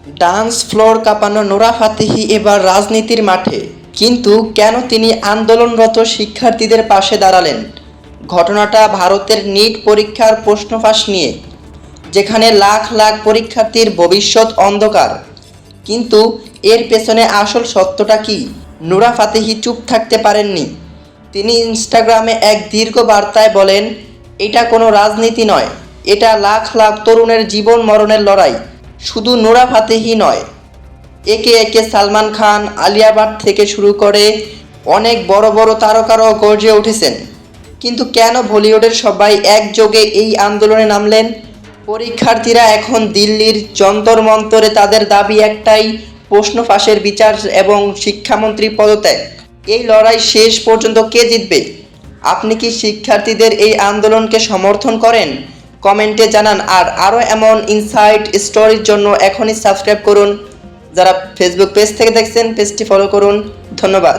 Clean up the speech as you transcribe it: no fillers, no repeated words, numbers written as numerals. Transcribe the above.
Dance floor কাঁপানো Nora Fatehi এবার রাজনীতির মাঠে, কিন্তু কেন তিনি আন্দোলনরত শিক্ষার্থীদের পাশে দাঁড়ালেন? ঘটনাটা ভারতের নিট পরীক্ষার প্রশ্ন ফাঁস নিয়ে, যেখানে লাখ লাখ পরীক্ষার্থীর ভবিষ্যৎ অন্ধকার। কিন্তু এর পেছনে আসল সত্যটা কি? নোরা ফাতেহি চুপ থাকতে পারেননি। তিনি ইনস্টাগ্রামে এক দীর্ঘ বার্তায় বলেন, এটা কোনো রাজনীতি নয়, এটা লাখ লাখ তরুণের জীবন মরণের লড়াই। শুধু নোরা ফাতেহি নয়, একে একে সালমান খান, আলিয়া ভাট থেকে শুরু করে অনেক বড় বড় তারকারাও গর্জে উঠেছেন। কিন্তু কেন বলিউডের সবাই একযোগে এই আন্দোলনে নামলেন? পরীক্ষার্থীরা এখন দিল্লির যন্তর মন্তরে, তাদের দাবি একটাই, প্রশ্ন ফাঁসের বিচার এবং শিক্ষামন্ত্রী পদত্যাগ। এই লড়াই শেষ পর্যন্ত কে জিতবে? আপনি কি শিক্ষার্থীদের এই আন্দোলনকে সমর্থন করেন? কমেন্টে জানান। আর আরও এমন ইনসাইট স্টোরির জন্য এখনই সাবস্ক্রাইব করুন। যারা ফেসবুক পেজ থেকে দেখছেন, পেজটি ফলো করুন। ধন্যবাদ।